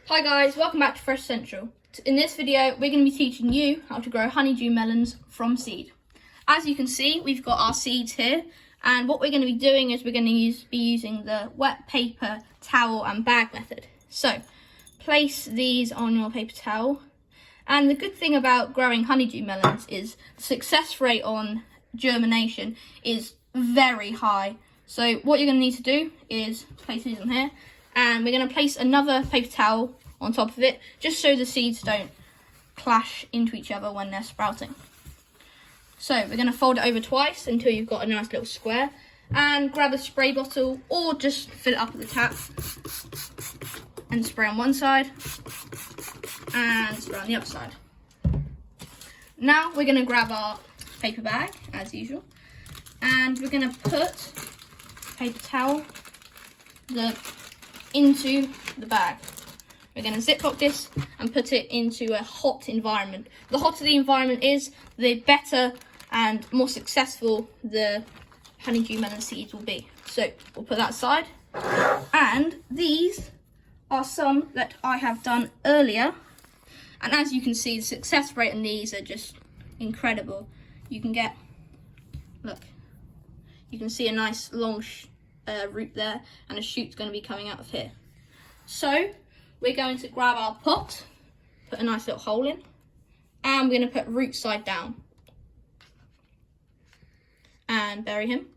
Hi guys, welcome back to Fresh Central. In this video, we're going to be teaching you how to grow honeydew melons from seed. As you can see, we've got our seeds here, and what we're going to be doing is we're going to be using the wet paper, towel and bag method. So, place these on your paper towel, and the good thing about growing honeydew melons is the success rate on germination is very high. So what you're going to need to do is place these on here, and we're going to place another paper towel on top of it, just so the seeds don't clash into each other when they're sprouting. So we're going to fold it over twice until you've got a nice little square, and grab a spray bottle or just fill it up at the tap and spray on one side and spray on the other side. Now we're going to grab our paper bag as usual, and we're going to put paper towel into the bag. We're going to ziplock this and put it into a hot environment. The hotter the environment is, the better and more successful the honeydew melon seeds will be. So we'll put that aside. And these are some that I have done earlier. And as you can see, the success rate on these are just incredible. You can get, look, you can see a nice long root there, and a shoot's going to be coming out of here. So we're going to grab our pot, put a nice little hole in, and we're going to put root side down and bury him.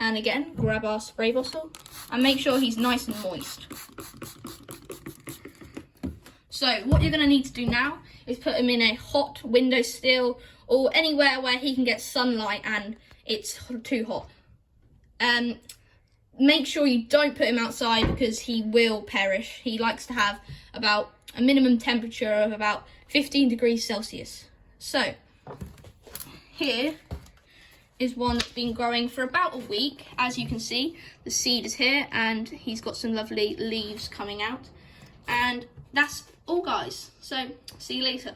And again, grab our spray bottle and make sure he's nice and moist. So what you're going to need to do now is put him in a hot windowsill or anywhere where he can get sunlight and it's too hot. Make sure you don't put him outside because he will perish. He likes to have about a minimum temperature of about 15 degrees Celsius. So here is one that's been growing for about a week. As you can see, the seed is here and he's got some lovely leaves coming out. And that's all, guys. So see you later.